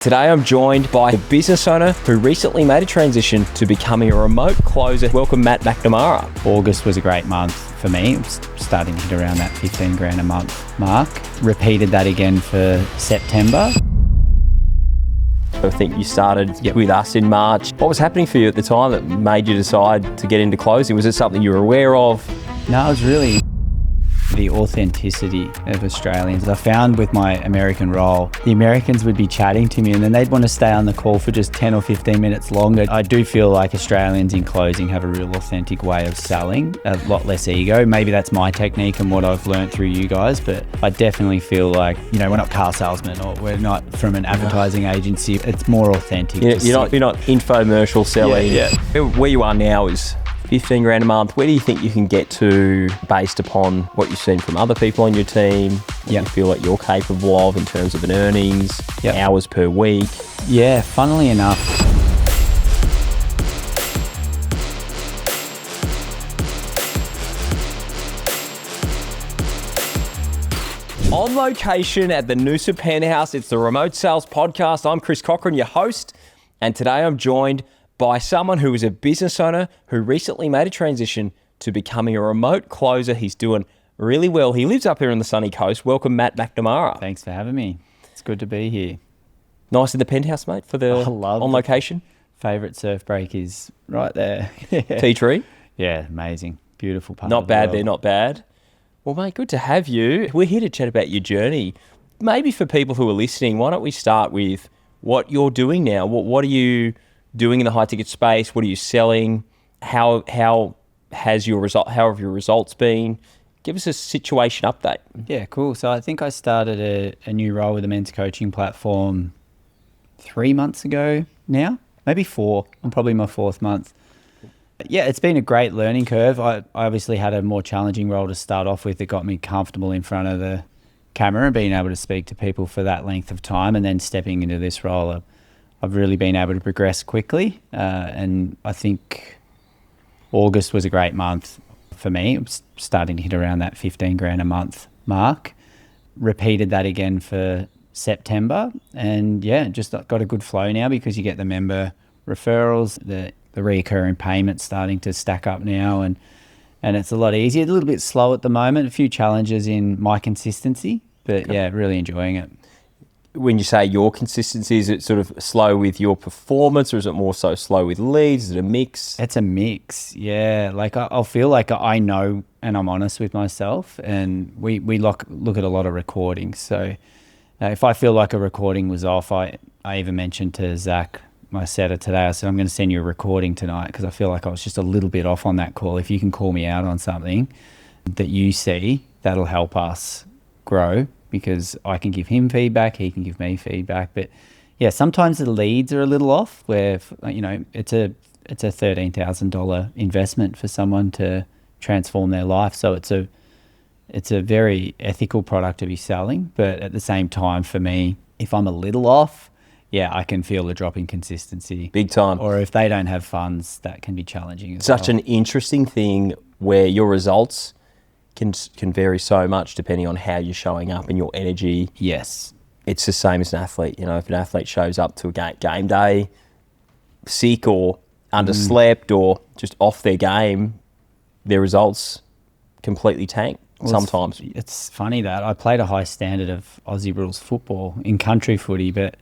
Today I'm joined by a business owner who recently made a transition to becoming a remote closer. Welcome, Matt McNamara. August was a great month for me. It was starting to hit around that 15 grand a month mark. Repeated that again for September. I think you started with us in March. What was happening for you at the time that made you decide to get into closing? Was it something you were aware of? No, it was really the authenticity of Australians. I found with my American role, the Americans would be chatting to me and then they'd want to stay on the call for just 10 or 15 minutes longer. I do feel like Australians in closing have a real authentic way of selling, a lot less ego. Maybe that's my technique and what I've learned through you guys, but I definitely feel like, we're not car salesmen or we're not from an advertising agency. It's more authentic. You're not infomercial selling. Yeah. Where you are now is 15 grand a month. Where do you think you can get to based upon what you've seen from other people on your team? What you feel like you're capable of in terms of an earnings, hours per week? Yeah, funnily enough. On location at the Noosa Penthouse, it's the Remote Sales Podcast. I'm Kris, Cochrane, your host, and today I'm joined by someone who is a business owner who recently made a transition to becoming a remote closer. He's doing really well. He lives up here on the sunny coast. Welcome, Matt McNamara. Thanks for having me. It's good to be here. Nice in the penthouse, mate, for the on location. Favourite surf break is right there. Tea tree? Yeah, amazing. Beautiful part Not of bad the world. there, not bad. Well, mate, good to have you. We're here to chat about your journey. Maybe for people who are listening, why don't we start with what you're doing now? What are you doing in the high ticket space? What are you selling? How have your results been? Give us a situation update. Yeah, cool. So I think I started a new role with the men's coaching platform 3 months ago now, maybe 4. I'm probably my 4th month. Yeah, it's been a great learning curve. I obviously had a more challenging role to start off with that got me comfortable in front of the camera and being able to speak to people for that length of time, and then stepping into this role, I've really been able to progress quickly, and I think August was a great month for me. It was starting to hit around that 15 grand a month mark. Repeated that again for September, and just got a good flow now because you get the member referrals, the recurring payments starting to stack up now, and it's a lot easier. A little bit slow at the moment, a few challenges in my consistency, but really enjoying it. When you say your consistency, is it sort of slow with your performance, or is it more so slow with leads? Is it a mix? It's a mix, yeah. Like I'll feel like I know and I'm honest with myself, and we look at a lot of recordings. So if I feel like a recording was off, I even mentioned to Zach, my setter today, I said, I'm going to send you a recording tonight because I feel like I was just a little bit off on that call. If you can call me out on something that you see, that'll help us grow, because I can give him feedback, he can give me feedback. But sometimes the leads are a little off where, it's a $13,000 investment for someone to transform their life. So it's a very ethical product to be selling. But at the same time, for me, if I'm a little off, I can feel a drop in consistency. Big time. Or if they don't have funds, that can be challenging. Such an interesting thing where your results can vary so much depending on how you're showing up and your energy. Yes. It's the same as an athlete. If an athlete shows up to a game day sick or underslept or just off their game, their results completely tank sometimes. It's funny that I played a high standard of Aussie rules football in country footy, but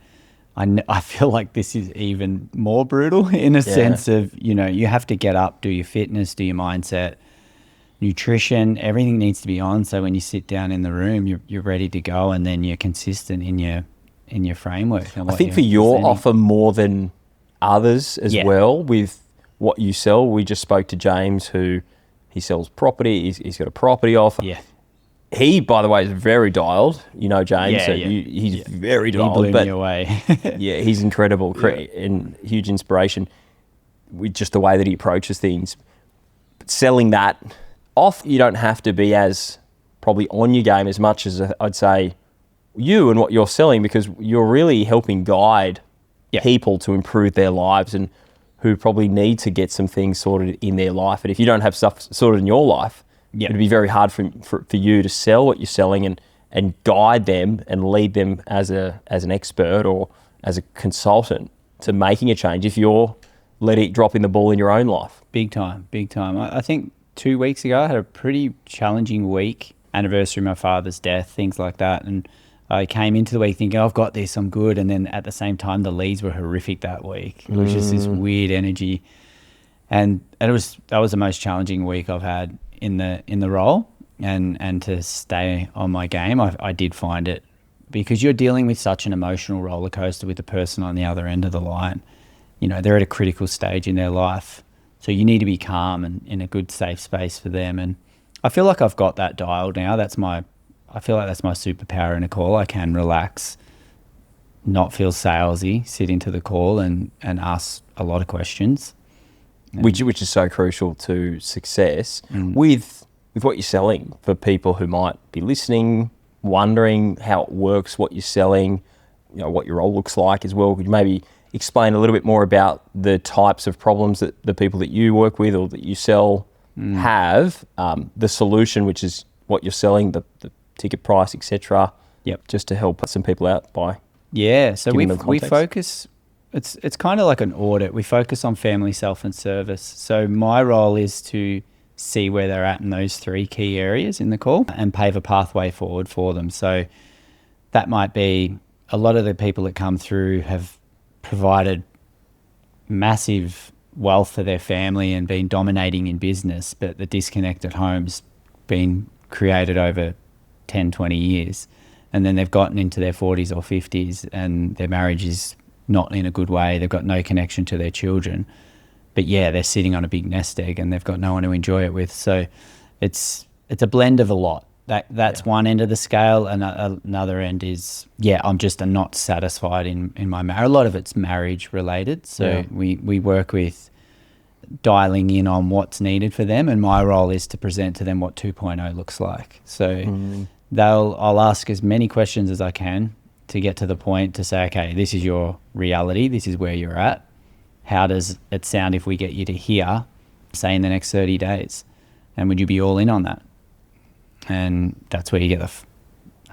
I feel like this is even more brutal in a sense of, you have to get up, do your fitness, do your mindset, nutrition, everything needs to be on. So when you sit down in the room, you're ready to go, and then you're consistent in your framework. I think for your offer more than others as well with what you sell. We just spoke to James, who he sells property. He's got a property offer. Yeah. He, by the way, is very dialed. James. He's very dialed. He blew me away. He's incredible and huge inspiration with just the way that he approaches things. But selling that off, you don't have to be as probably on your game as much as I'd say you and what you're selling, because you're really helping guide people to improve their lives and who probably need to get some things sorted in their life. And if you don't have stuff sorted in your life, it'd be very hard for you to sell what you're selling and guide them and lead them as an expert or as a consultant to making a change if you're dropping the ball in your own life? Big time, big time. I think 2 weeks ago I had a pretty challenging week, anniversary of my father's death, things like that. And I came into the week thinking, I've got this, I'm good. And then at the same time, the leads were horrific that week. It was just this weird energy. And that was the most challenging week I've had in the role. And to stay on my game, I did find it, because you're dealing with such an emotional roller coaster with the person on the other end of the line. You know, they're at a critical stage in their life. So you need to be calm and in a good, safe space for them. And I feel like I've got that dialed now. I feel like that's my superpower in a call. I can relax, not feel salesy, sit into the call and ask a lot of questions. Which is so crucial to success with what you're selling, for people who might be listening, wondering how it works, what you're selling, you know, what your role looks like as well. Could you maybe explain a little bit more about the types of problems that the people that you work with or that you sell have, the solution, which is what you're selling, the ticket price, etc. Yep. Just to help some people out by so we focus. It's kind of like an audit. We focus on family, self, and service. So my role is to see where they're at in those 3 key areas in the call and pave a pathway forward for them. So that might be, a lot of the people that come through have provided massive wealth for their family and been dominating in business, but the disconnect at home's been created over 10, 20 years. And then they've gotten into their 40s or 50s and their marriage is not in a good way. They've got no connection to their children. But yeah, they're sitting on a big nest egg and they've got no one to enjoy it with. So it's a blend of a lot. That's one end of the scale, and another end is, I'm just not satisfied in my marriage. A lot of it's marriage related. So we work with dialing in on what's needed for them, and my role is to present to them what 2.0 looks like. So I'll ask as many questions as I can to get to the point to say, okay, this is your reality, this is where you're at. How does it sound if we get you to here, say in the next 30 days? And would you be all in on that? And that's where you get I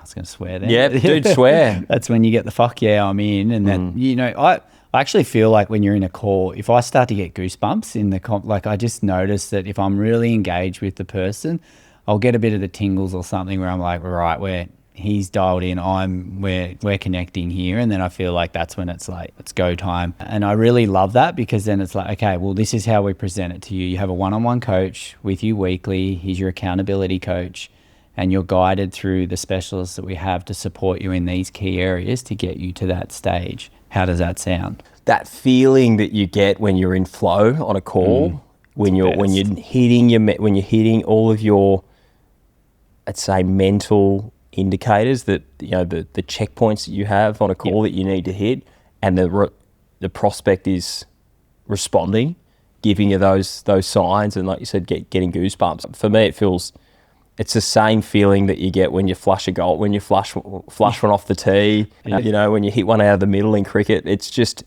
was going to swear there. Yeah, dude, swear. That's when you get the fuck yeah, I'm in. And then, you know, I actually feel like when you're in a call, if I start to get goosebumps in the like I just notice that if I'm really engaged with the person, I'll get a bit of the tingles or something where I'm like, right, he's dialed in, we're connecting here. And then I feel like that's when it's like, it's go time. And I really love that, because then it's like, okay, well, this is how we present it to you. You have a one-on-one coach with you weekly. He's your accountability coach, and you're guided through the specialists that we have to support you in these key areas to get you to that stage. How does that sound? That feeling that you get when you're in flow on a call, when you're hitting all of your, I'd say, mental indicators, that, you know, the checkpoints that you have on a call that you need to hit, and the prospect is responding, giving you those signs, and like you said, getting goosebumps. For me, it's the same feeling that you get when you flush a goal, when you flush one off the tee, you know, when you hit one out of the middle in cricket. It's just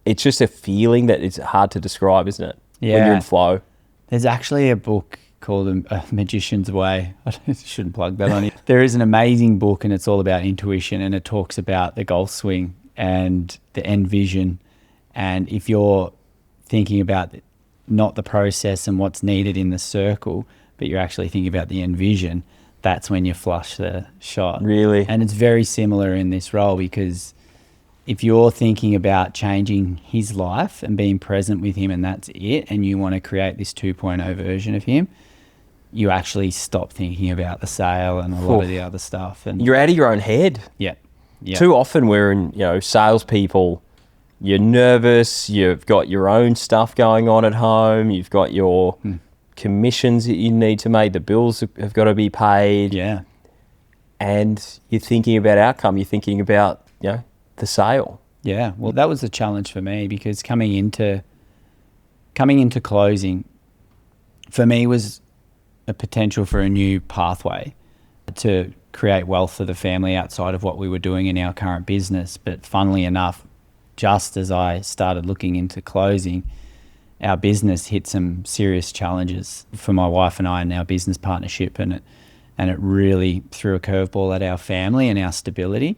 a feeling that it's hard to describe, isn't it? Yeah. When you're in flow. There's actually a book called A Magician's Way. I shouldn't plug that on it. There is an amazing book, and it's all about intuition, and it talks about the golf swing and the end vision. And if you're thinking about not the process and what's needed in the circle, but you're actually thinking about the end vision, that's when you flush the shot. Really? And it's very similar in this role, because if you're thinking about changing his life and being present with him and that's it, and you want to create this 2.0 version of him, you actually stop thinking about the sale and a lot of the other stuff. And you're out of your own head. Yeah. Too often we're in, you know, salespeople, you're nervous, you've got your own stuff going on at home, you've got your commissions that you need to make, the bills have got to be paid. Yeah. And you're thinking about outcome, you're thinking about, you know, the sale. Yeah. Well, that was a challenge for me, because coming into closing for me was a potential for a new pathway to create wealth for the family outside of what we were doing in our current business. But funnily enough, just as I started looking into closing, our business hit some serious challenges for my wife and I in our business partnership, and it really threw a curveball at our family and our stability.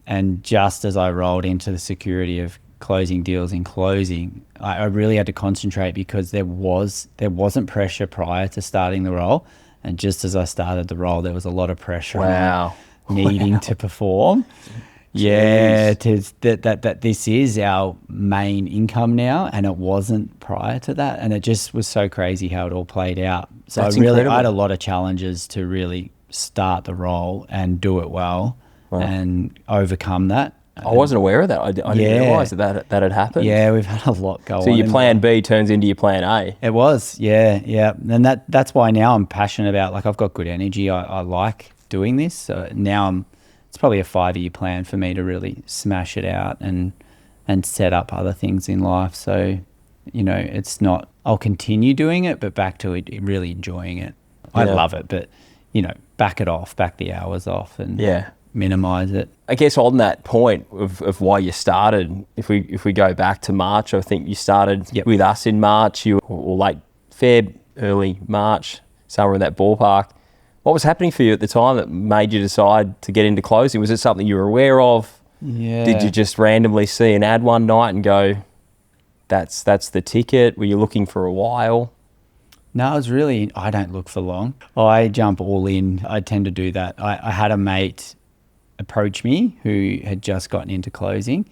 And just as I rolled into the security of closing deals in closing, I really had to concentrate because there wasn't pressure prior to starting the role. And just as I started the role, there was a lot of pressure on needing to perform. Yeah, that this is our main income now, and it wasn't prior to that. And it just was so crazy how it all played out. So I had a lot of challenges to really start the role and do it well and overcome that. I wasn't aware of that. I didn't realise that had happened. Yeah, we've had a lot go on. So your plan B turns into your plan A. It was, yeah. And that's why now I'm passionate about, like, I've got good energy. I like doing this. So now it's probably a 5-year plan for me to really smash it out and set up other things in life. So, it's not, I'll continue doing it, but back to it, really enjoying it. I love it, but, back the hours off and minimize it. I guess on that point of why you started, if we go back to March, I think you started with us in March, or late Feb, early March, somewhere in that ballpark. What was happening for you at the time that made you decide to get into closing? Was it something you were aware of? Yeah. Did you just randomly see an ad one night and go, that's the ticket? Were you looking for a while? No, it was really, I don't look for long. I jump all in. I tend to do that. I had a mate approach me who had just gotten into closing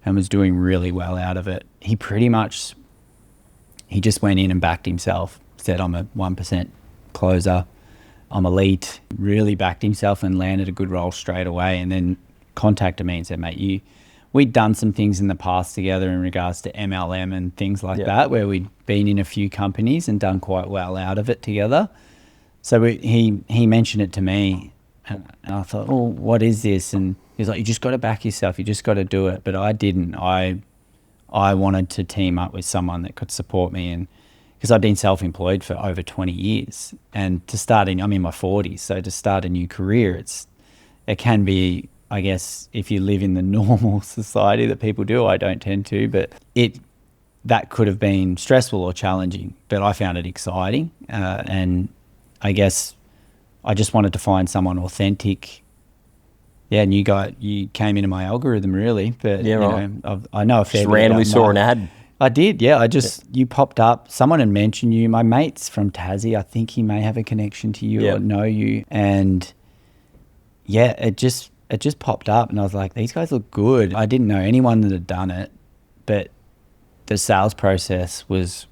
and was doing really well out of it. He just went in and backed himself, said, I'm a 1% closer, I'm elite, really backed himself and landed a good role straight away, and then contacted me and said, mate, we'd done some things in the past together in regards to MLM and things like that, where we'd been in a few companies and done quite well out of it together. So he mentioned it to me, and I thought, oh, what is this? And he was like, you just got to back yourself. You just got to do it. But I didn't. I wanted to team up with someone that could support me, and because I've been self-employed for over 20 years, and I'm in my 40s, so to start a new career, it can be, I guess, if you live in the normal society that people do, I don't tend to, but that could have been stressful or challenging, but I found it exciting. And I guess I just wanted to find someone authentic. Yeah, and you came into my algorithm really, but I know a fair bit. Just about randomly saw an ad. I did, yeah. You popped up. Someone had mentioned you. My mate's from Tassie. I think he may have a connection to you or know you. And yeah, it just popped up, and I was like, these guys look good. I didn't know anyone that had done it, but the sales process was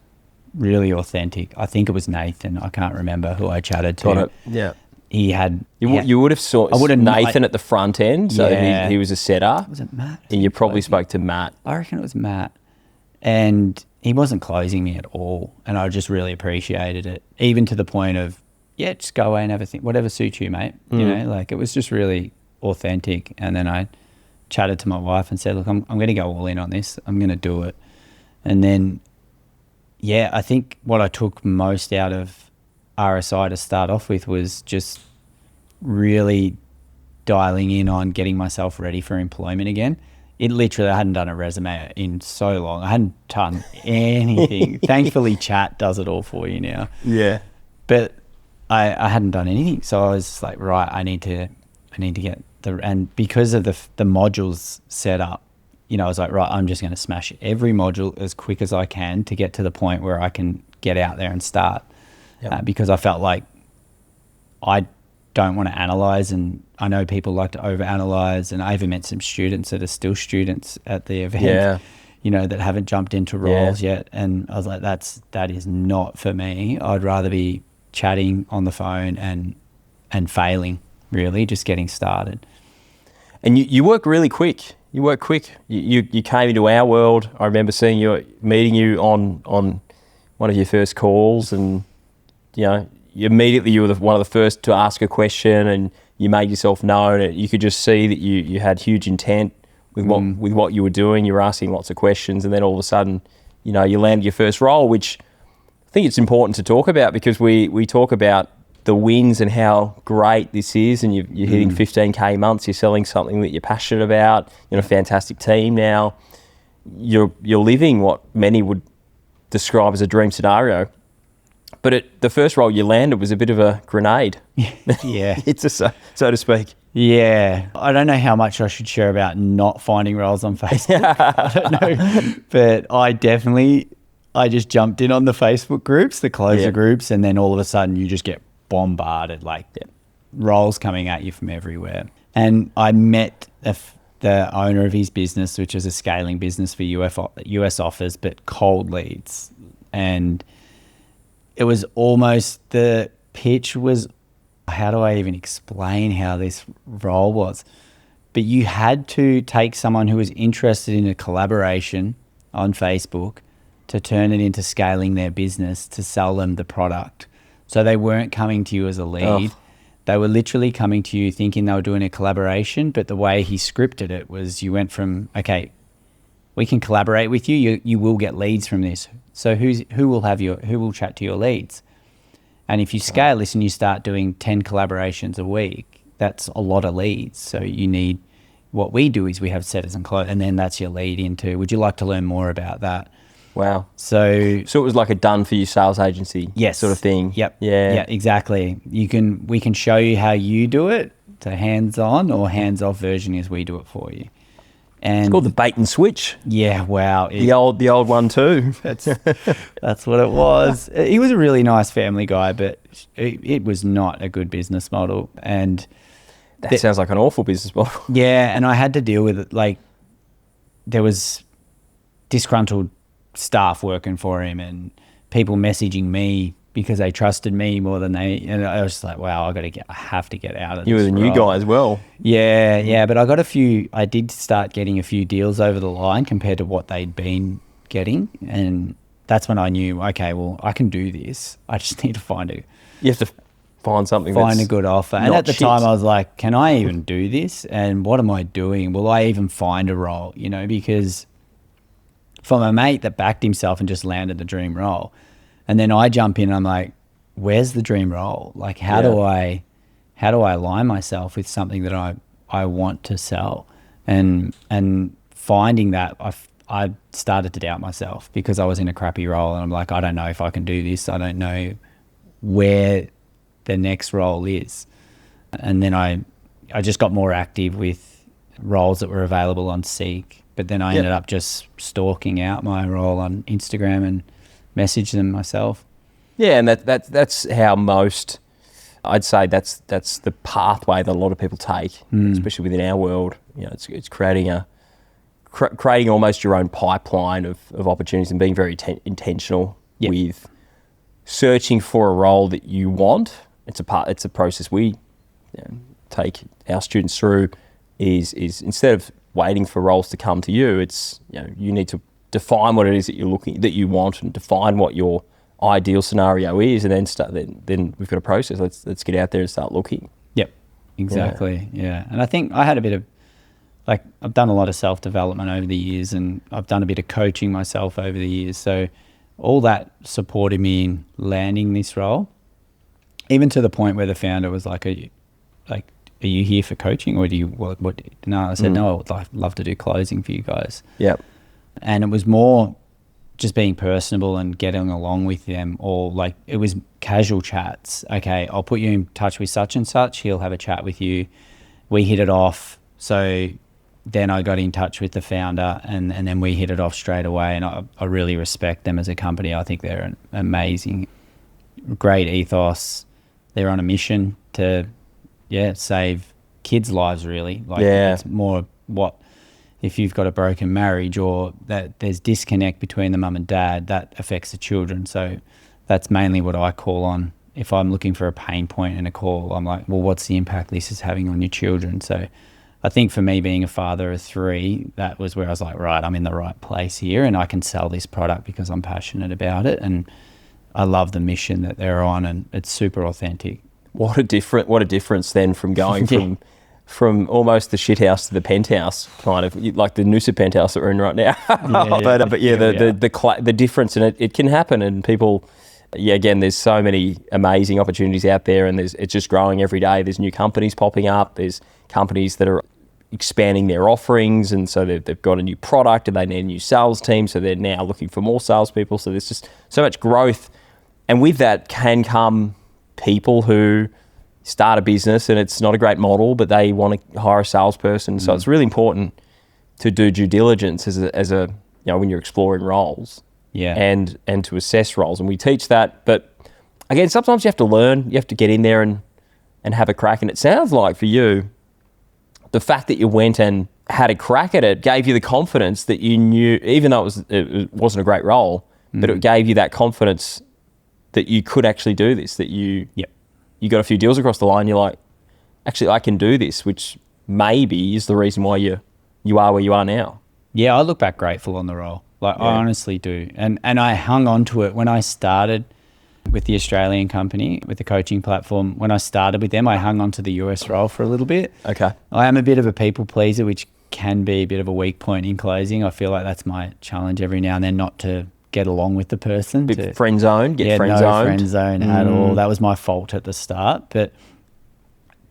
really authentic. I think it was Nathan. I can't remember who I chatted to. Got it. Yeah. You would have saw Nathan at the front end, so he was a setter. Was it Matt? And you probably spoke to Matt. I reckon it was Matt. And he wasn't closing me at all, and I just really appreciated it, even to the point of, just go away and have a think, whatever suits you, mate. Like, it was just really authentic. And then I chatted to my wife and said, look, I'm going to go all in on this. I'm going to do it. And then, I think what I took most out of RSI to start off with was just really dialing in on getting myself ready for employment again. I hadn't done a resume in so long. I hadn't done anything. Thankfully, chat does it all for you now. Yeah. But I hadn't done anything. So I was like, right, I need to get and because of the modules set up, I was like, right, I'm just going to smash every module as quick as I can to get to the point where I can get out there and start. Because I felt like I don't want to analyze, and I know people like to overanalyze, and I even met some students that are still students at the event, that haven't jumped into roles yet. And I was like, that is not for me. I'd rather be chatting on the phone and failing, really, just getting started. And you work really quick. You work quick. You came into our world. I remember meeting you on one of your first calls, and immediately you were one of the first to ask a question, and you made yourself known. You could just see that you had huge intent with what you were doing. You were asking lots of questions, and then all of a sudden, you landed your first role, which I think it's important to talk about, because we talk about the wins and how great this is, and you're hitting 15K months, you're selling something that you're passionate about, you're in a fantastic team now, you're living what many would describe as a dream scenario. But the first role you landed was a bit of a grenade. Yeah. It's so to speak. Yeah. I don't know how much I should share about not finding roles on Facebook. I don't know. But I just jumped in on the Facebook groups, the closer groups, and then all of a sudden you just get bombarded, like roles coming at you from everywhere. And I met the owner of his business, which is a scaling business for US offers, but cold leads. And it was almost, the pitch was, how do I even explain how this role was? But you had to take someone who was interested in a collaboration on Facebook to turn it into scaling their business to sell them the product. So they weren't coming to you as a lead. They were literally coming to you thinking they were doing a collaboration, but the way he scripted it was you went from, okay, we can collaborate with you. You will get leads from this. So who will chat to your leads? And if you scale this and you start doing 10 collaborations a week, that's a lot of leads. So you need, what we do is we have setters and close, and then that's your lead into, would you like to learn more about that? Wow. So it was like a done for you sales agency sort of thing. Yep. Yeah. Yeah, exactly. We can show you how you do it, to hands-on or hands-off version as we do it for you. And it's called the bait and switch. Yeah, wow. The old one too. That's what it was. He was a really nice family guy, but it was not a good business model. And that sounds like an awful business model. Yeah, and I had to deal with it. Like, there was disgruntled staff working for him and people messaging me because they trusted me more than and I was just like, wow, I have to get out of this. You were the new guy as well. Yeah, but I did start getting a few deals over the line compared to what they'd been getting, and that's when I knew, okay, well, I can do this. I just need to you have to find a good offer. And at the time I was like, can I even do this? And what am I doing? Will I even find a role? Because from a mate that backed himself and just landed the dream role, and then I jump in and I'm like, where's the dream role? Like, how do I align myself with something that I want to sell? And finding that, I started to doubt myself because I was in a crappy role and I'm like, I don't know if I can do this. I don't know where the next role is. And then I just got more active with roles that were available on Seek, but then I ended up just stalking out my role on Instagram and message them myself. Yeah, and that's how most, I'd say that's the pathway that a lot of people take, especially within our world. It's creating creating almost your own pipeline of opportunities and being very intentional with searching for a role that you want. It's a process we take our students through. Is instead of waiting for roles to come to you, it's you need to define what it is that you want and define what your ideal scenario is, and then we've got a process. Let's get out there and start looking. Yep, exactly. Yeah. And I think I had a bit of, like, I've done a lot of self-development over the years, and I've done a bit of coaching myself over the years. So all that supported me in landing this role, even to the point where the founder was like, are you here for coaching, or do you what? No, I said, no, I'd love to do closing for you guys. Yep. And it was more just being personable and getting along with them, or like, it was casual chats. Okay, I'll put you in touch with such and such. He'll have a chat with you. We hit it off. So then I got in touch with the founder, and then we hit it off straight away. And I really respect them as a company. I think they're an amazing, great ethos. They're on a mission to, save kids' lives, really. Like, it's more if you've got a broken marriage or that there's disconnect between the mum and dad, that affects the children. So that's mainly what I call on. If I'm looking for a pain point in a call, I'm like, well, what's the impact this is having on your children? So I think for me, being a father of 3, that was where I was like, right, I'm in the right place here, and I can sell this product because I'm passionate about it. And I love the mission that they're on, and it's super authentic. What a difference then from going from almost the shithouse to the penthouse, kind of like the Noosa penthouse that we're in right now. The difference, and it can happen, and people, again, there's so many amazing opportunities out there, and it's just growing every day. There's new companies popping up. There's companies that are expanding their offerings, and so they've got a new product and they need a new sales team, so they're now looking for more salespeople. So there's just so much growth, and with that can come people who start a business and it's not a great model, but they want to hire a salesperson. So it's really important to do due diligence as a when you're exploring roles. Yeah. And to assess roles. And we teach that, but again, sometimes you have to learn, you have to get in there and have a crack. And it sounds like for you, the fact that you went and had a crack at it gave you the confidence that you knew, even though it wasn't a great role, but it gave you that confidence that you could actually do this, that you got a few deals across the line. You're like, actually, I can do this, which maybe is the reason why you are where you are now. Yeah, I look back grateful on the role. I honestly do. And I hung on to it when I started with the Australian company, with the coaching platform. When I started with them, I hung on to the US role for a little bit. Okay. I am a bit of a people pleaser, which can be a bit of a weak point in closing. I feel like that's my challenge every now and then, not to get along with the person. Bit friend zone, no friend zone at all. That was my fault at the start. But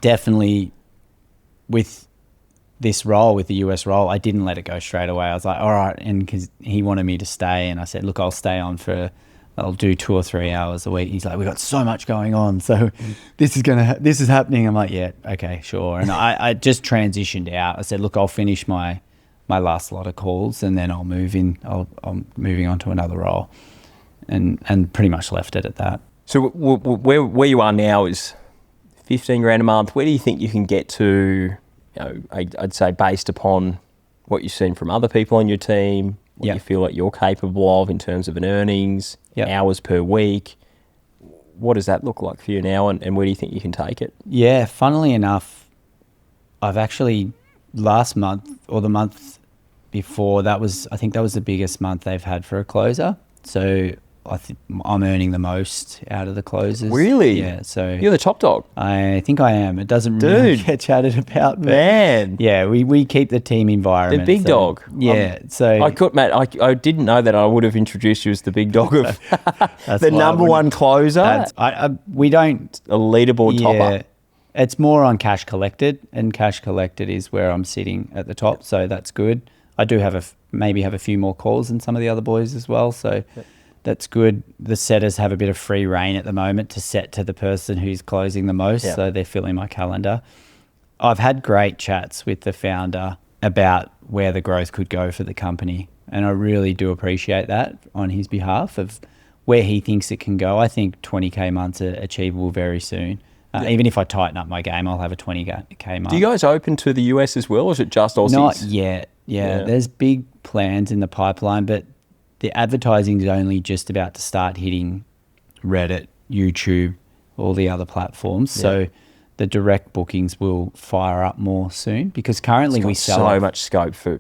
definitely with this role, with the US role, I didn't let it go straight away. I was like, all right, and because he wanted me to stay, and I said, look, I'll do 2 or 3 hours a week. He's like, we've got so much going on, so this is happening. I'm like, yeah, okay, sure. And I just transitioned out. I said, look, I'll finish my last lot of calls, and then I'll move in. I'm moving on to another role, and pretty much left it at that. So where you are now is 15 grand a month. Where do you think you can get to? I'd say based upon what you've seen from other people on your team, what you feel like you're capable of in terms of an earnings, hours per week. What does that look like for you now, and where do you think you can take it? Yeah, funnily enough, I've actually last month or the month before, I think that was the biggest month they've had for a closer. So I'm earning the most out of the closers. Really? Yeah. So you're the top dog. I think I am. It doesn't really get chatted about. But man. Yeah, we keep the team environment. The big dog. Yeah. I didn't know that. I would have introduced you as the big dog of the number one closer. We don't a leaderboard topper. It's more on cash collected, and cash collected is where I'm sitting at the top. So that's good. I do have maybe have a few more calls than some of the other boys as well. So. That's good. The setters have a bit of free reign at the moment to set to the person who's closing the most, so they're filling my calendar. I've had great chats with the founder about where the growth could go for the company, and I really do appreciate that on his behalf of where he thinks it can go. I think 20K months are achievable very soon. Even if I tighten up my game, I'll have a 20K month. Do you guys open to the US as well, or is it just Aussies? Not yet. Yeah, there's big plans in the pipeline, but the advertising is only just about to start hitting Reddit, YouTube, all the other platforms. Yeah. So the direct bookings will fire up more soon, because currently we sell so much scope for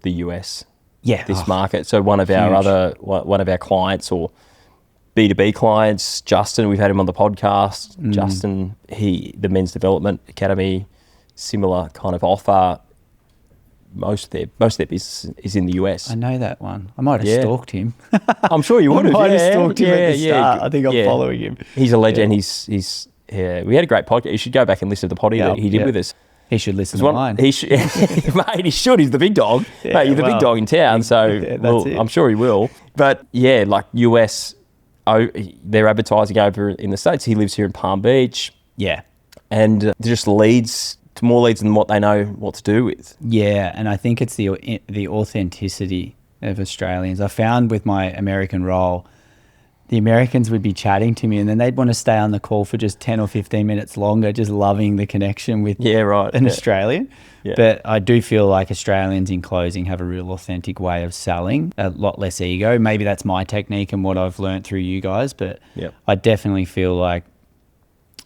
the US. Yeah, this market. So one of our clients, or B2B clients, Justin, we've had him on the podcast. Justin, the Men's Development Academy, similar kind of offer. Most of their business is in the US. I know that one. I might have stalked him. I'm sure you would have. I might have stalked him at the start. I think I'm following him. He's a legend. He's we had a great podcast. You should go back and listen to the potty that he did with us. He should listen to mine. He should. Mate, he should. He's the big dog. Mate, you're the big dog in town, so I'm sure he will. But yeah, like US, they're advertising over in the States. He lives here in Palm Beach. Yeah. And just leads to more leads than what they know what to do with. Yeah, and I think it's the authenticity of Australians. I found with my American role, the Americans would be chatting to me, and then they'd want to stay on the call for just 10 or 15 minutes longer, just loving the connection with an Australian. Yeah. But I do feel like Australians in closing have a real authentic way of selling, a lot less ego. Maybe that's my technique and what I've learned through you guys, but I definitely feel like,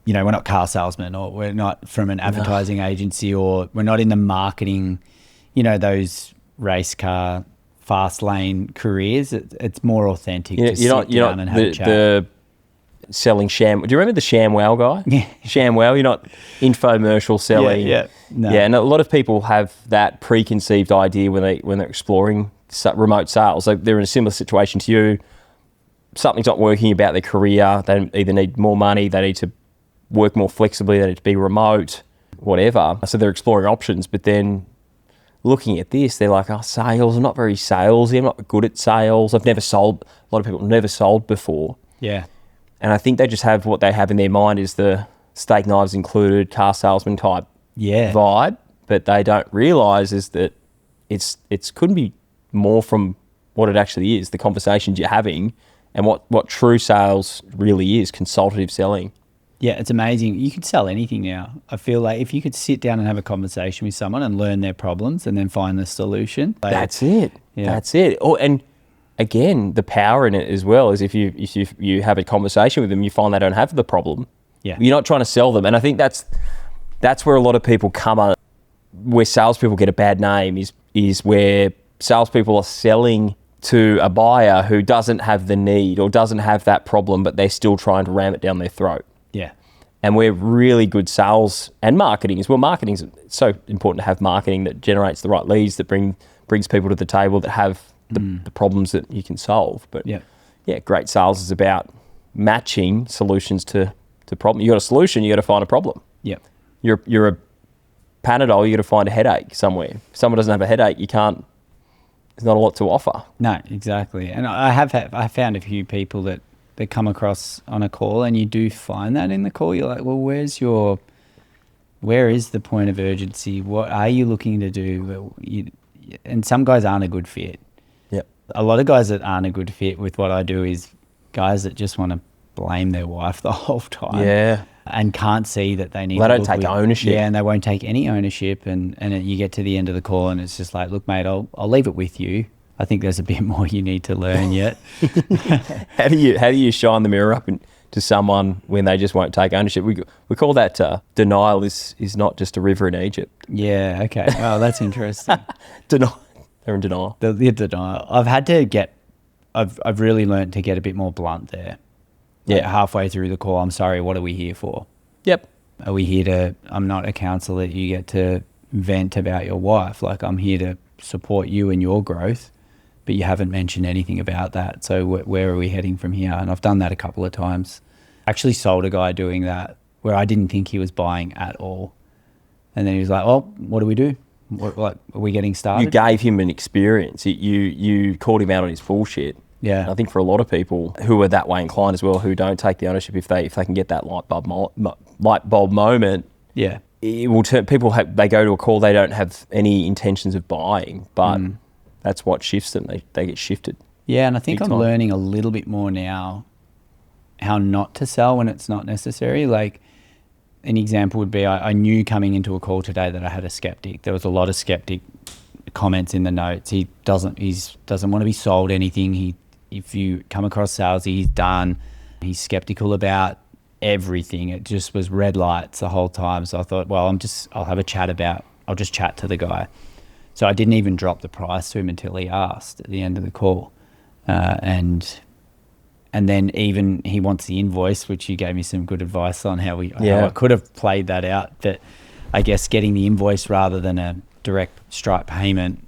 we're not car salesmen, or we're not from an advertising agency, or we're not in the marketing, those race car, fast lane careers. It's more authentic to sit down and have a chat. The selling sham. Do you remember the ShamWow guy? Yeah. ShamWow, you're not infomercial selling. Yeah. No. Yeah, and a lot of people have that preconceived idea when they're exploring remote sales. Like they're in a similar situation to you. Something's not working about their career. They either need more money, they need to work more flexibly, they need to be remote, whatever. So they're exploring options, but then looking at this, they're like, sales, I'm not very salesy, I'm not good at sales. I've never sold, a lot of people have never sold before. Yeah. And I think they just have what they have in their mind is the steak knives included, car salesman type Yeah. vibe, but they don't realise is that it's couldn't be more from what it actually is, the conversations you're having, and what true sales really is, consultative selling. Yeah, it's amazing. You could sell anything now. I feel like if you could sit down and have a conversation with someone and learn their problems and then find the solution. That's it. Yeah. That's it. Oh, and again, the power in it as well is if you have a conversation with them, you find they don't have the problem. Yeah. You're not trying to sell them. And I think that's where a lot of people where salespeople get a bad name is where salespeople are selling to a buyer who doesn't have the need or doesn't have that problem, but they're still trying to ram it down their throat. Yeah. And we're really good sales and marketing as well. Marketing is so important to have marketing that generates the right leads, that brings people to the table that have the problems that you can solve. But yeah, great sales is about matching solutions to problem. You got a solution, you got to find a problem. Yeah. You're a Panadol, you got to find a headache somewhere. If someone doesn't have a headache, you can't. There's not a lot to offer. No, exactly. And I found a few people that come across on a call, and you do find that in the call. You're like, well, where is the point of urgency? What are you looking to do? And some guys aren't a good fit. Yep. A lot of guys that aren't a good fit with what I do is guys that just want to blame their wife the whole time. Yeah. And can't see that they need. They don't take ownership. Yeah, and they won't take any ownership. And you get to the end of the call, and it's just like, look, mate, I'll leave it with you. I think there's a bit more you need to learn yet. How do you shine the mirror up to someone when they just won't take ownership? We call that denial is not just a river in Egypt. Yeah. Okay. Oh, that's interesting. Denial. They're in denial. The denial. I've really learned to get a bit more blunt there. Yeah. Like halfway through the call, I'm sorry, what are we here for? Yep. Are we here to, I'm not a counsellor that you get to vent about your wife. Like, I'm here to support you in your growth, but you haven't mentioned anything about that. So where are we heading from here? And I've done that a couple of times. Actually sold a guy doing that where I didn't think he was buying at all. And then he was like, well, what do we do? Are we getting started? You gave him an experience. You called him out on his bullshit. Yeah. I think for a lot of people who are that way inclined as well, who don't take the ownership, if they can get that light bulb moment, yeah, it will turn people. They go to a call, they don't have any intentions of buying, but that's what shifts them. They get shifted. Yeah, and I think I'm learning a little bit more now how not to sell when it's not necessary. Like, an example would be I knew coming into a call today that I had a skeptic. There was a lot of skeptic comments in the notes. He doesn't want to be sold anything. If you come across sales, he's done. He's skeptical about everything. It just was red lights the whole time. So I thought, well, I'll just chat to the guy. So I didn't even drop the price to him until he asked at the end of the call. And then even he wants the invoice, which you gave me some good advice on how I could have played that out. But I guess getting the invoice rather than a direct Stripe payment,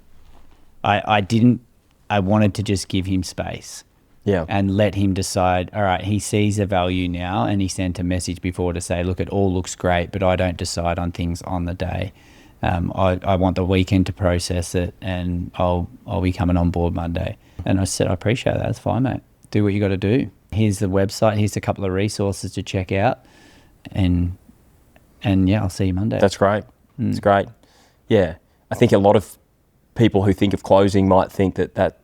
I wanted to just give him space. Yeah. And let him decide, all right, he sees the value now, and he sent a message before to say, look, it all looks great, but I don't decide on things on the day. I want the weekend to process it, and I'll be coming on board Monday. And I said, I appreciate that. That's fine, mate. Do what you got to do. Here's the website. Here's a couple of resources to check out. And yeah, I'll see you Monday. That's great. It's great. Yeah. I think a lot of people who think of closing might think that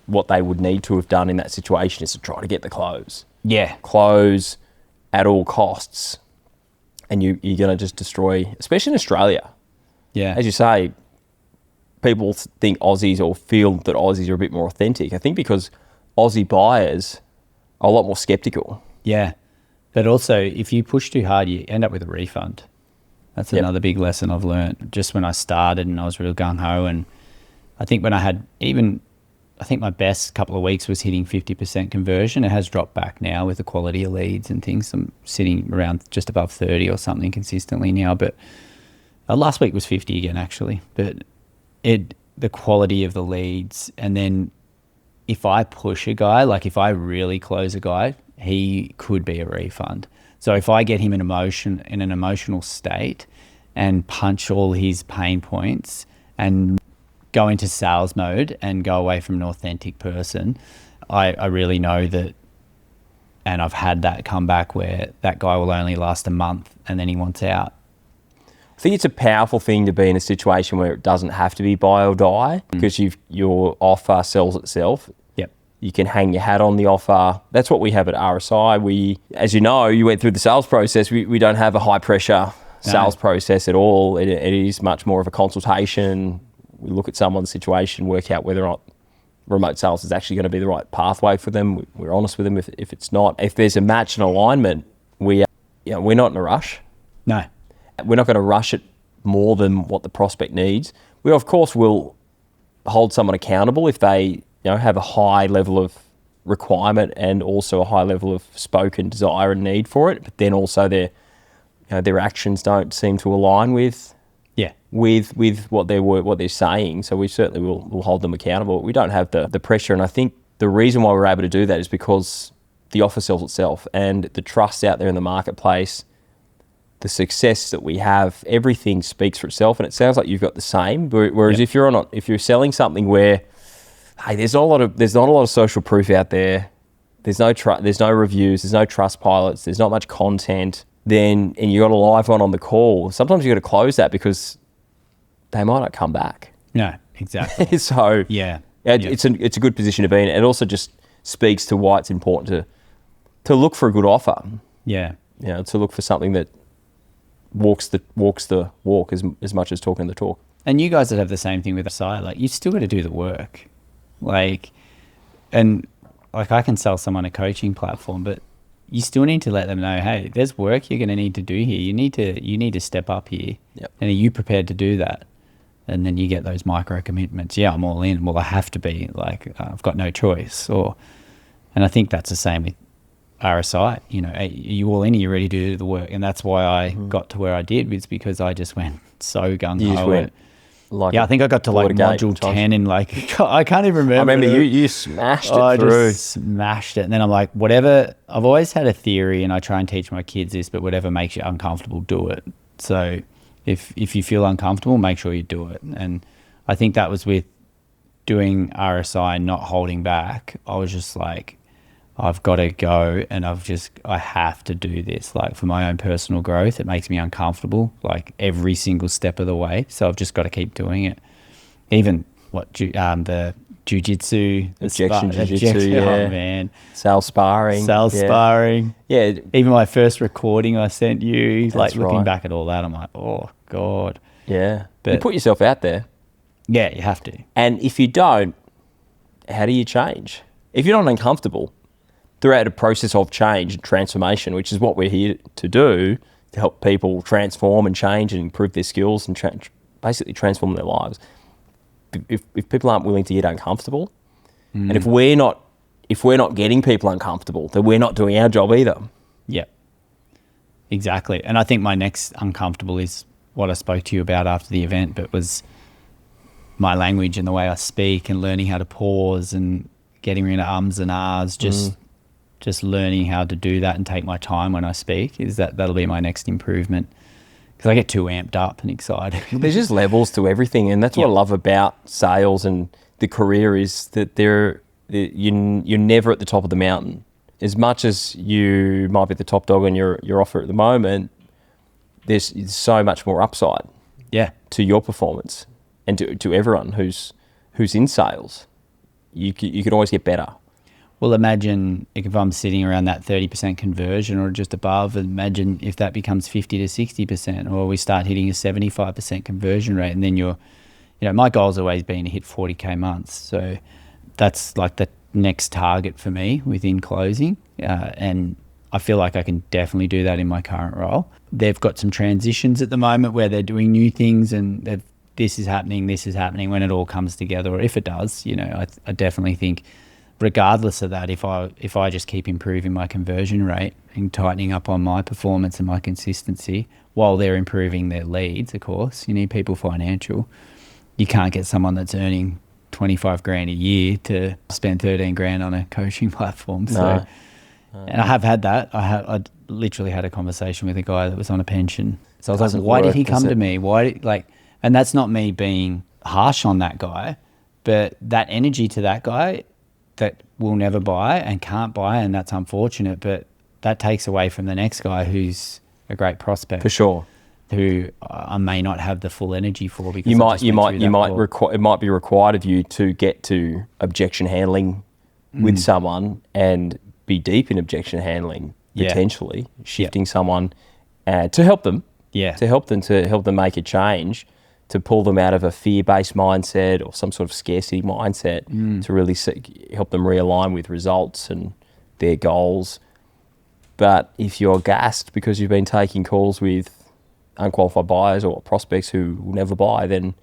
what they would need to have done in that situation is to try to get the close. Yeah. Close at all costs. And you're going to just destroy, especially in Australia. Yeah. As you say, people think Aussies or feel that Aussies are a bit more authentic. I think because Aussie buyers are a lot more skeptical. Yeah. But also, if you push too hard, you end up with a refund. That's another big lesson I've learned. Just when I started and I was real gung-ho, and I think when I had I think my best couple of weeks was hitting 50% conversion. It has dropped back now with the quality of leads and things. I'm sitting around just above 30 or something consistently now. But last week was 50 again, actually. But the quality of the leads, and then if I push a guy, like if I really close a guy, he could be a refund. So if I get him in an emotional state and punch all his pain points and go into sales mode and go away from an authentic person, I really know that And I've had that come back where that guy will only last a month and then he wants out. I think it's a powerful thing to be in a situation where it doesn't have to be buy or die because your offer sells itself. Yep. You can hang your hat on the offer. That's what we have at RSI. We, as you know, you went through the sales process. We don't have a high pressure sales process at all. It is much more of a consultation. We look at someone's situation, work out whether or not remote sales is actually going to be the right pathway for them. We're honest with them if it's not. If there's a match and alignment, we're not in a rush. No. We're not going to rush it more than what the prospect needs. We, of course, will hold someone accountable if they have a high level of requirement and also a high level of spoken desire and need for it, but then also their actions don't seem to align with what they're saying. So we certainly will hold them accountable. We don't have the pressure, and I think the reason why we're able to do that is because the offer sells itself, and the trust out there in the marketplace, the success that we have, everything speaks for itself. And it sounds like you've got the same. Whereas if you're selling something where, hey, there's not a lot of social proof out there, there's no reviews, there's no trust pilots, there's not much content, and you got a live one on the call, sometimes you got to close that because they might not come back. No, exactly. So it's a good position to be in. It also just speaks to why it's important to look for a good offer. Yeah. To look for something that walks the walk as much as talking the talk. And you guys that have the same thing with SI, like you still got to do the work. I can sell someone a coaching platform, but you still need to let them know, hey, there's work you're going to need to do here. You need to step up here. Yep. And are you prepared to do that? And then you get those micro commitments. Yeah, I'm all in. Well, I have to be. I've got no choice. And I think that's the same with RSI. Are you all in? Are you ready to do the work? And that's why I got to where I did, was because I just went so gung-ho. I think I got to module 10 in I can't even remember. I remember you smashed it through. I just smashed it. And then I'm like, whatever, I've always had a theory, and I try and teach my kids this, but whatever makes you uncomfortable, do it. So if you feel uncomfortable, make sure you do it. And I think that was with doing RSI, not holding back. I was just like, I've got to go, and I have to do this. For my own personal growth, it makes me uncomfortable, every single step of the way. So I've just got to keep doing it. Even the jiu-jitsu, objection jiu-jitsu, yeah. Oh man, sales sparring. Yeah. Even my first recording I sent you, That's looking right. back at all that, I'm like, oh God. Yeah. But you put yourself out there. Yeah, you have to. And if you don't, how do you change? If you're not uncomfortable throughout a process of change and transformation, which is what we're here to do, to help people transform and change and improve their skills and basically transform their lives. If people aren't willing to get uncomfortable, and if we're not getting people uncomfortable, then we're not doing our job either. Yeah, exactly. And I think my next uncomfortable is what I spoke to you about after the event, but was my language and the way I speak, and learning how to pause and getting rid of ums and ahs, just learning how to do that and take my time when I speak. That'll be my next improvement, because I get too amped up and excited. There's just levels to everything, and that's what I love about sales and the career, is that you're never at the top of the mountain. As much as you might be the top dog on your offer at the moment, there's so much more upside to your performance and to everyone who's in sales. You can always get better. Well, imagine if I'm sitting around that 30% conversion or just above, imagine if that becomes 50 to 60%, or we start hitting a 75% conversion rate. And then my goal's always been to hit 40K months. So that's the next target for me within closing. And I feel like I can definitely do that in my current role. They've got some transitions at the moment where they're doing new things, and this is happening. When it all comes together, or if it does, I definitely think, regardless of that, if I just keep improving my conversion rate and tightening up on my performance and my consistency while they're improving their leads, of course, you need people financial. You can't get someone that's earning 25 grand a year to spend 13 grand on a coaching platform. So, and I have had that. I literally had a conversation with a guy that was on a pension. So I was like, why did he come to me? And that's not me being harsh on that guy, but that energy to that guy, that will never buy and can't buy, and that's unfortunate, but that takes away from the next guy who's a great prospect. For sure. Who I may not have the full energy for because it might be required of you to get to objection handling with someone and be deep in objection handling, potentially shifting someone to help them, to help them make a change, to pull them out of a fear-based mindset or some sort of scarcity mindset, to really help them realign with results and their goals. But if you're gassed because you've been taking calls with unqualified buyers or prospects who will never buy, then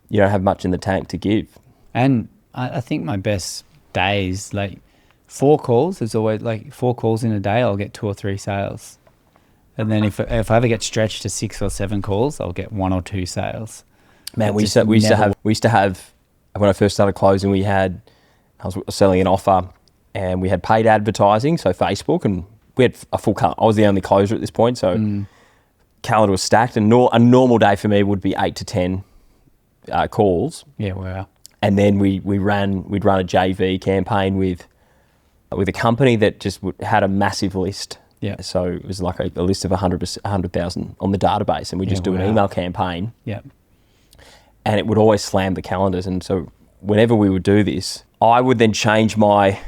you don't have much in the tank to give. And I think my best days, like 4 calls, there's always like 4 calls in a day, I'll get 2 or 3 sales. And then if I ever get stretched to 6 or 7 calls, I'll get 1 or 2 sales. Man, we used to have when I first started closing, I was selling an offer and we had paid advertising, so Facebook, and we had a full calendar. I was the only closer at this point, so calendar was stacked, and a normal day for me would be 8 to 10 calls. Yeah, wow. And then we'd run a JV campaign with a company that just had a massive list. Yeah. So it was like a list of 100,000 on the database, and we just do an email campaign. Yeah. And it would always slam the calendars. And so whenever we would do this, I would then change my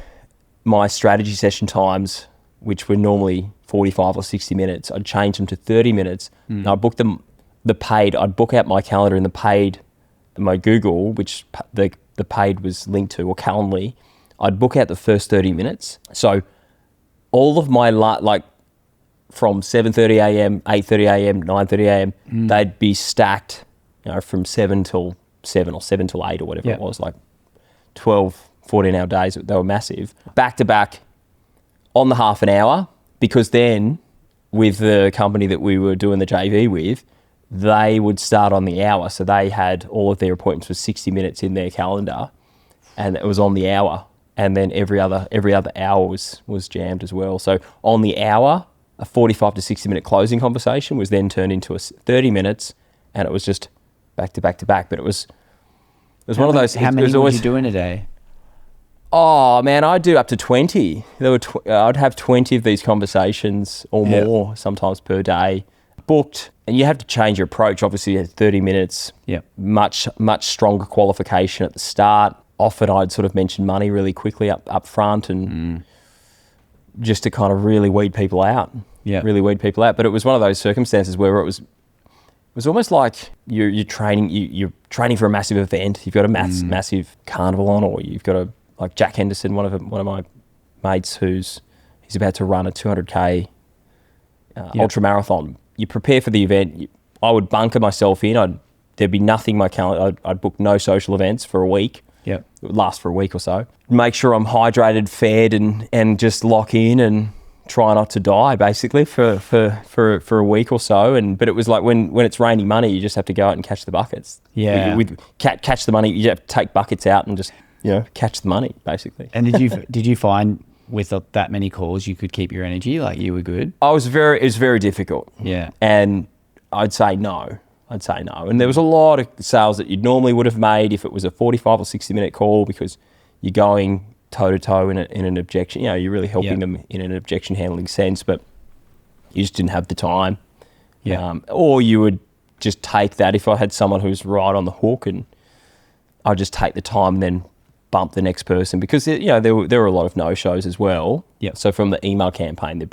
strategy session times, which were normally 45 or 60 minutes. I'd change them to 30 minutes. And I'd book them, I'd book out my calendar in my Google, which the paid was linked to, or Calendly. I'd book out the first 30 minutes. So all of my, from 7:30 a.m., 8:30 a.m., 9:30 a.m., they'd be stacked, from 7 till 7 or 7 till 8 or whatever it was, like 12, 14-hour days. They were massive. Back to back on the half an hour, because then with the company that we were doing the JV with, they would start on the hour. So they had all of their appointments with 60 minutes in their calendar, and it was on the hour. And then every other hour was jammed as well. So on the hour, a 45 to 60 minute closing conversation was then turned into 30 minutes, and it was just back to back to back. But it was one of those. How many would you do in a day? Oh man, I'd do up to 20. I'd have 20 of these conversations or more sometimes per day, booked. And you have to change your approach. Obviously, at 30 minutes, much stronger qualification at the start. Often I'd sort of mention money really quickly up front, and just to kind of really weed people out. Yeah, really weed people out. But it was one of those circumstances where it was almost like you're training for a massive event. You've got a massive carnival on, or you've got like Jack Henderson, one of my mates, he's about to run a 200k ultra marathon. You prepare for the event. I would bunker myself in. There'd be nothing in my calendar. I'd book no social events for a week. It would last for a week or so. Make sure I'm hydrated, fed, and just lock in and try not to die, basically, for a week or so. But it was like when it's raining money, you just have to go out and catch the buckets. Yeah. Catch the money. You have to take buckets out and just catch the money, basically. And did you find with that many calls you could keep your energy, like you were good? It was very difficult. Yeah. And I'd say no. And there was a lot of sales that you normally would have made if it was a 45 or 60 minute call, because you're going toe to toe in an objection. You're really helping them in an objection handling sense, but you just didn't have the time. Yeah. Or you would just take that. If I had someone who's right on the hook, and I'd just take the time and then bump the next person, because there were a lot of no-shows as well. Yeah. So from the email campaign, they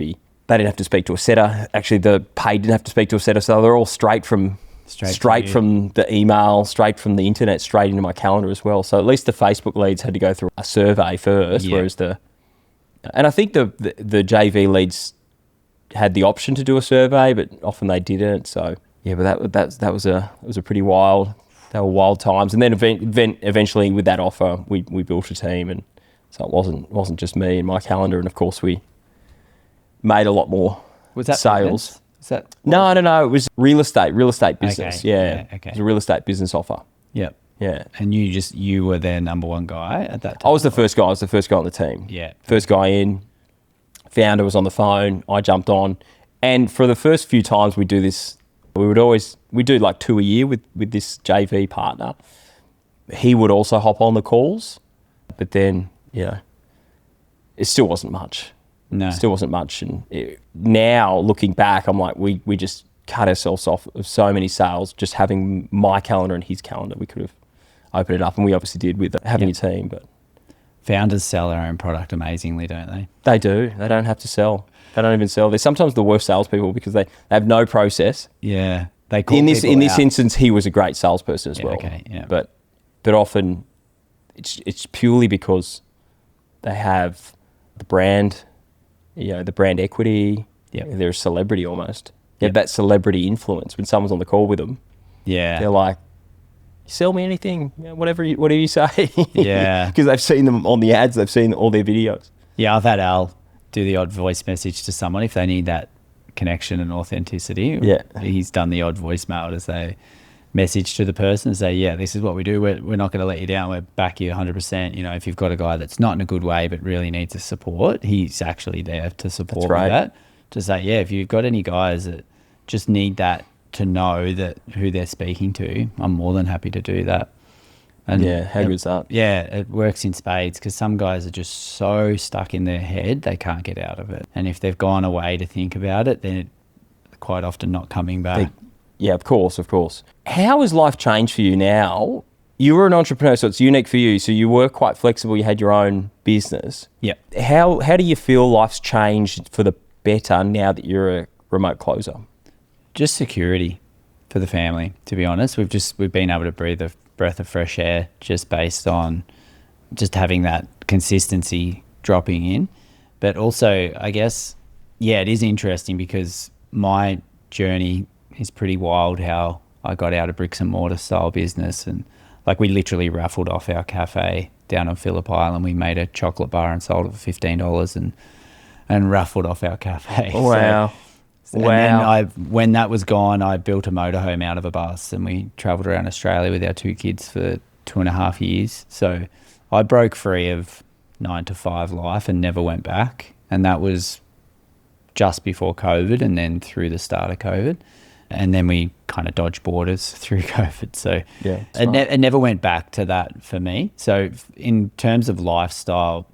didn't have to speak to a setter. Actually, the paid didn't have to speak to a setter, so they're all straight from the email, straight from the internet, straight into my calendar as well. So at least the Facebook leads had to go through a survey first, whereas and I think the JV leads had the option to do a survey, but often they didn't. So but that was a pretty wild. They were wild times. And then eventually with that offer, we built a team, and so it wasn't just me and my calendar. And of course we made a lot more sales. Is that No. It was real estate business. Okay. Yeah. Okay. It was a real estate business offer. Yep. Yeah. And you were their number one guy at that time? I was the first guy. I was the first guy on the team. Yeah. First guy in. Founder was on the phone. I jumped on. And for the first few times we do this, we do like 2 a year with this JV partner. He would also hop on the calls, but then you know, it still wasn't much. No. Still wasn't much. And now looking back, I'm like, we just cut ourselves off of so many sales, just having my calendar and his calendar. We could have opened it up, and we obviously did with having a team. But founders sell their own product amazingly, don't they? They do. They don't have to sell. They don't even sell. They're sometimes the worst salespeople because they have no process. Yeah. They call in this out. instance, he was a great salesperson as well. Okay, yeah. But often it's purely because they have the brand, the brand equity. Yeah. They're a celebrity almost. They have that celebrity influence. When someone's on the call with them, they're like, sell me anything, whatever you say. Yeah. Because they've seen them on the ads, they've seen all their videos. Yeah, I've had Al do the odd voice message to someone if they need that connection and authenticity. Yeah. He's done the odd voicemail to say, message to the person and say, yeah, this is what we do. We're not going to let you down. We're back you 100%. If you've got a guy that's not in a good way but really needs the support, he's actually there to support with that. To say, yeah, if you've got any guys that just need that to know that who they're speaking to, I'm more than happy to do that. And how good is that? Yeah, it works in spades because some guys are just so stuck in their head they can't get out of it. And if they've gone away to think about it, then quite often not coming back. Yeah, of course. How has life changed for you now? You were an entrepreneur, so it's unique for you. So you were quite flexible. You had your own business. Yeah. How do you feel life's changed for the better now that you're a remote closer? Just security for the family, to be honest. We've been able to breathe a breath of fresh air just based on just having that consistency dropping in. But also, I guess, it is interesting because my journey is pretty wild how I got out of bricks and mortar style business. And like we literally raffled off our cafe down on Phillip Island. We made a chocolate bar and sold it for $15 and raffled off our cafe. Wow. And then when that was gone, I built a motorhome out of a bus and we travelled around Australia with our 2 kids for 2.5 years. So I broke free of 9-to-5 life and never went back. And that was just before COVID and then through the start of COVID. And then we kind of dodged borders through COVID. So it never went back to that for me. So in terms of lifestyle,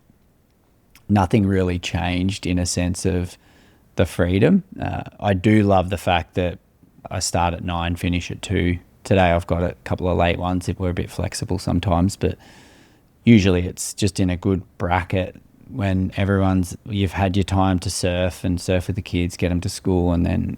nothing really changed in a sense of the freedom. I do love the fact that I start at 9, finish at 2. Today I've got a couple of late ones if we're a bit flexible sometimes, but usually it's just in a good bracket when you've had your time to surf with the kids, get them to school and then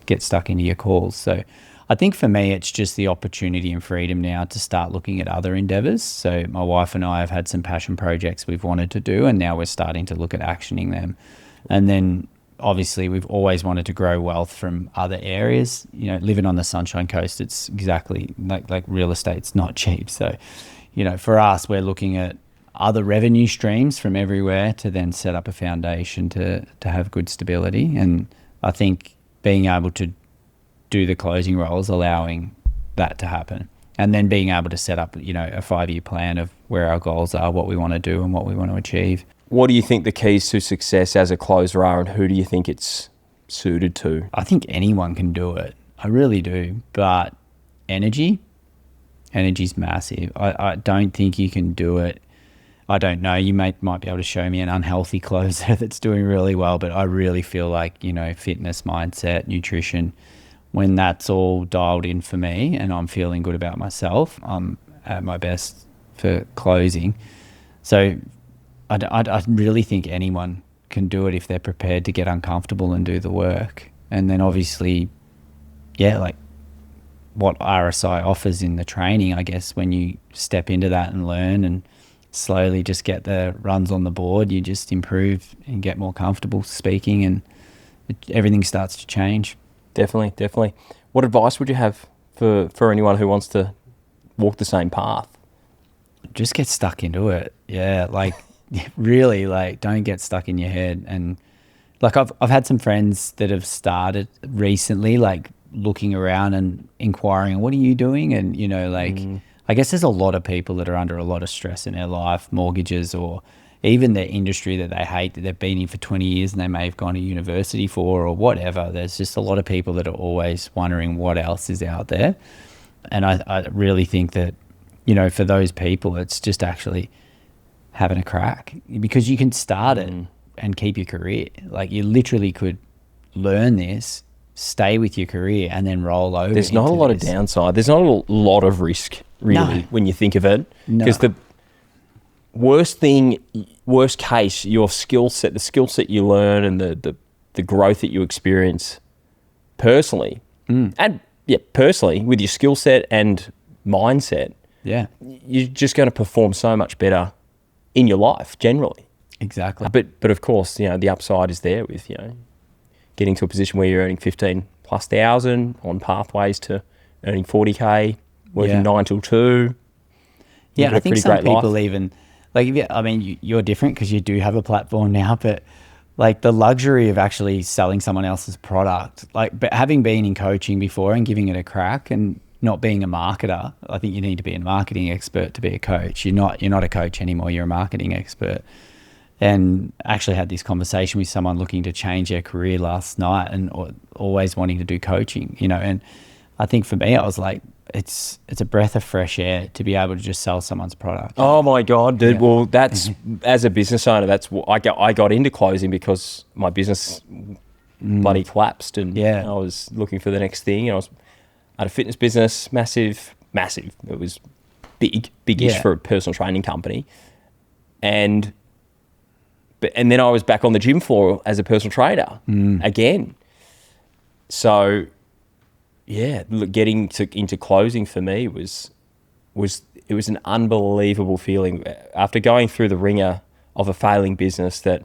get stuck into your calls. So I think for me, it's just the opportunity and freedom now to start looking at other endeavors. So my wife and I have had some passion projects we've wanted to do, and now we're starting to look at actioning them. And then obviously we've always wanted to grow wealth from other areas. Living on the Sunshine Coast, it's exactly like real estate's not cheap. So, for us, we're looking at other revenue streams from everywhere to then set up a foundation to have good stability. And I think being able to do the closing roles, allowing that to happen. And then being able to set up, a 5-year plan of where our goals are, what we want to do and what we want to achieve. What do you think the keys to success as a closer are, and who do you think it's suited to? I think anyone can do it. I really do. But energy's massive. I don't think you can do it. I don't know. You might be able to show me an unhealthy closer that's doing really well, but I really feel like, fitness, mindset, nutrition, when that's all dialed in for me and I'm feeling good about myself, I'm at my best for closing. So I really think anyone can do it if they're prepared to get uncomfortable and do the work. And then obviously, like what RSI offers in the training, I guess, when you step into that and learn and slowly just get the runs on the board, you just improve and get more comfortable speaking and everything starts to change. Definitely. What advice would you have for anyone who wants to walk the same path? Just get stuck into it. Yeah, really, don't get stuck in your head. And I've had some friends that have started recently, looking around and inquiring, what are you doing? And, I guess there's a lot of people that are under a lot of stress in their life, mortgages or even their industry that they hate, that they've been in for 20 years and they may have gone to university for or whatever. There's just a lot of people that are always wondering what else is out there. And I really think that, for those people, it's just actually having a crack, because you can start it and keep your career. Like, you literally could learn this, stay with your career, and then roll over. There's not a lot of downside. There's not a lot of risk, really, when you think of it. Because the worst case, your skill set, the skill set you learn, and the growth that you experience personally, and personally with your skill set and mindset, you're just going to perform so much better in your life generally. Exactly. But of course, the upside is there with getting to a position where you're earning 15,000+ on pathways to earning 40K, working 9 till 2. Yeah, and I think some people even, like, you're different because you do have a platform now, but like the luxury of actually selling someone else's product, like, but having been in coaching before and giving it a crack and not being a marketer, I think you need to be a marketing expert to be a coach. You're not a coach anymore, you're a marketing expert. And actually had this conversation with someone looking to change their career last night and always wanting to do coaching, and I think for me, I was like, it's a breath of fresh air to be able to just sell someone's product. Oh my God, dude. Yeah. Well, that's, as a business owner, that's what I got into closing because my business bloody collapsed, and I was looking for the next thing. I had a fitness business, massive. It was big-ish for a personal training company. And then I was back on the gym floor as a personal trainer again. So, getting into closing for me was an unbelievable feeling after going through the ringer of a failing business that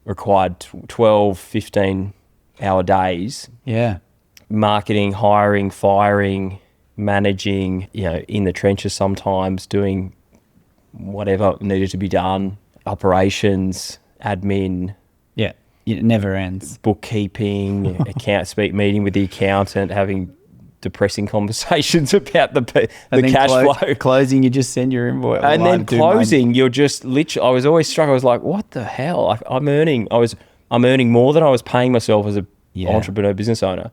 required 12, 15-hour days. Yeah. Marketing, hiring, firing, managing, in the trenches sometimes, doing whatever needed to be done. Operations, admin. Yeah, it never ends. Bookkeeping, meeting with the accountant, having depressing conversations about the cash flow. Closing, you just send your invoice. And then closing, you're just literally, I was always struck. I was like, what the hell? I'm earning more than I was paying myself as an entrepreneur business owner.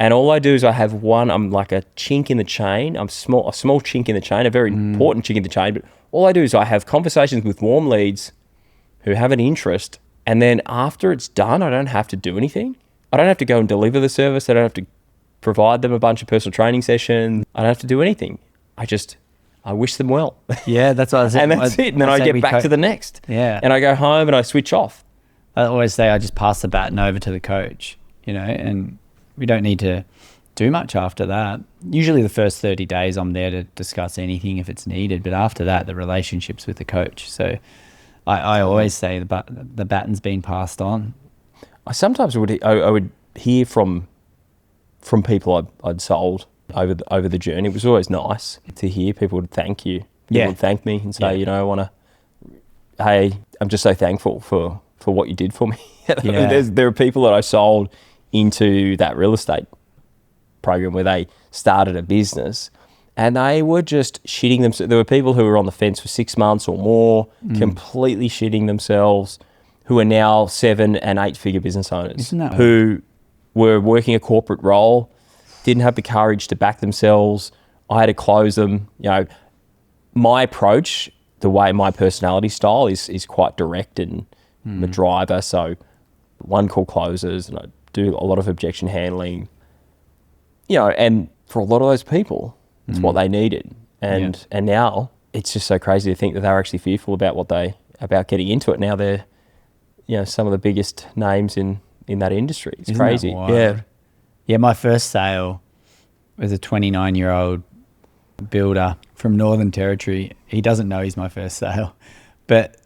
And all I do is I'm like a chink in the chain. I'm a small chink in the chain, a very important chink in the chain. But all I do is I have conversations with warm leads who have an interest. And then after it's done, I don't have to do anything. I don't have to go and deliver the service. I don't have to provide them a bunch of personal training sessions. I don't have to do anything. I wish them well. Yeah, that's what I said. And that's it. And then I get back to the next. Yeah. And I go home and I switch off. I always say I just pass the baton over to the coach, and we don't need to do much after that. Usually the first 30 days I'm there to discuss anything if it's needed, but after that, the relationship's with the coach. So I always say the baton's been passed on. I sometimes would hear from people I'd sold over the journey. It was always nice to hear people would thank you. People would thank me and say, hey, I'm just so thankful for what you did for me. There are people that I sold into that real estate program where they started a business and they were just shitting themselves. There were people who were on the fence for 6 months or more, completely shitting themselves, who are now 7- and 8-figure business owners who were working a corporate role, didn't have the courage to back themselves. I had to close them. My approach, the way my personality style is quite direct and I'm a driver. So one call closes and I do a lot of objection handling, and for a lot of those people, it's what they needed. And now it's just so crazy to think that they were actually fearful about getting into it. Now they're, some of the biggest names in that industry. It's crazy. Yeah. My first sale was a 29-year-old builder from Northern Territory. He doesn't know he's my first sale, but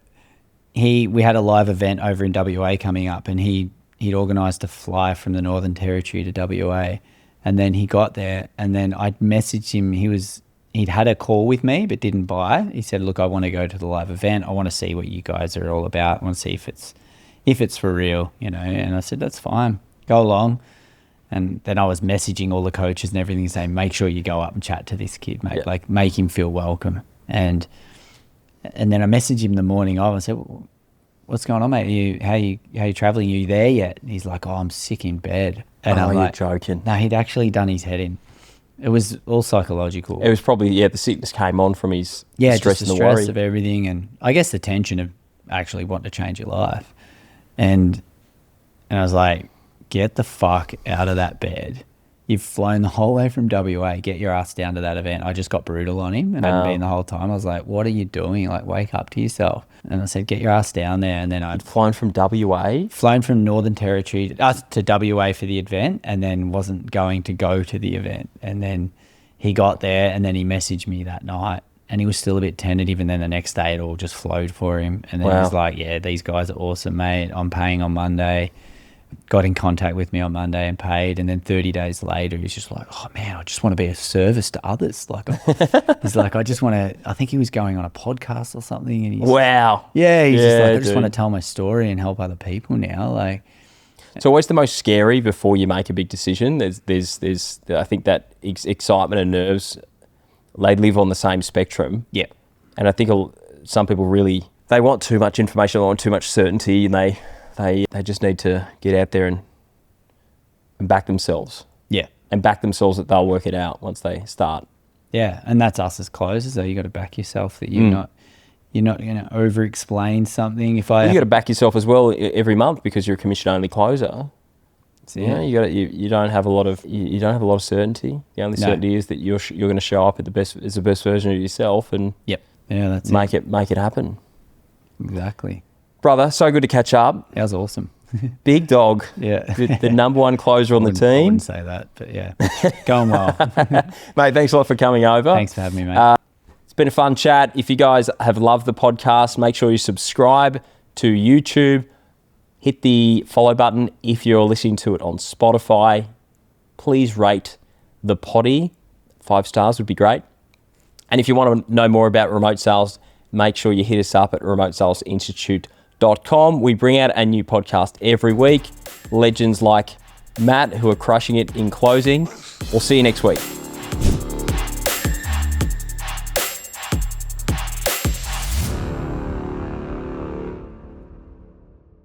we had a live event over in WA coming up, and he'd organised to fly from the Northern Territory to WA, and then he got there, and then I'd messaged him. He'd had a call with me but didn't buy. He said, look, I want to go to the live event. I want to see what you guys are all about. I want to see if it's for real, and I said, that's fine, go along. And then I was messaging all the coaches and everything, saying, make sure you go up and chat to this kid, mate. Like, make him feel welcome. And then I messaged him the morning of. I said, what's going on, mate? How you traveling? Are you there yet? And he's like, I'm sick in bed. And I'm you're like, joking. No, he'd actually done his head in. It was all psychological. It was probably, the sickness came on from his Yeah, stress just the and the stress worry. of everything, and I guess the tension of actually wanting to change your life. And I was like, get the fuck out of that bed. You've flown the whole way from WA, get your ass down to that event. I just got brutal on him and hadn't been the whole time. I was like, what are you doing? Like, wake up to yourself. And I said, get your ass down there. And then I'd Flown from WA? flown from Northern Territory to WA for the event, and then wasn't going to go to the event. And then he got there, and then he messaged me that night, and he was still a bit tentative. And then the next day it all just flowed for him. And then he was like, yeah, these guys are awesome, mate. I'm paying on Monday. Got in contact with me on Monday and paid. And then 30 days later, he's just like, oh man, I just want to be a service to others. Like, he's like, I just want to, I think he was going on a podcast or something. And he's, Wow. yeah, he's just like, I just dude. want to tell my story and help other people now. Like, It's always the most scary before you make a big decision. There's I think that excitement and nerves, they live on the same spectrum. yeah, And I think some people really, they want too much information, they want too much certainty, and they just need to get out there and back themselves. yeah, And back themselves that they'll work it out once they start. yeah. And that's us as closers, though. You got to back yourself that you're not going to over-explain something. If I, You got to back yourself as well every month because you're a commission-only closer. so, Yeah, you don't have a lot of certainty. The only certainty is that you're going to show up at the best version of yourself and yep, yeah, that's make it happen. exactly. Brother, so good to catch up. That was awesome. Big dog, Yeah, the number one closer on the I team. wouldn't say that, but yeah, going well. Mate, thanks a lot for coming over. Thanks for having me, mate. It's been a fun chat. If you guys have loved the podcast, make sure you subscribe to YouTube. Hit the follow button if you're listening to it on Spotify. Please rate the potty. 5 stars would be great. And if you want to know more about remote sales, make sure you hit us up at remotesalesinstitute.com. We bring out a new podcast every week. Legends like Matt who are crushing it in closing. We'll see you next week.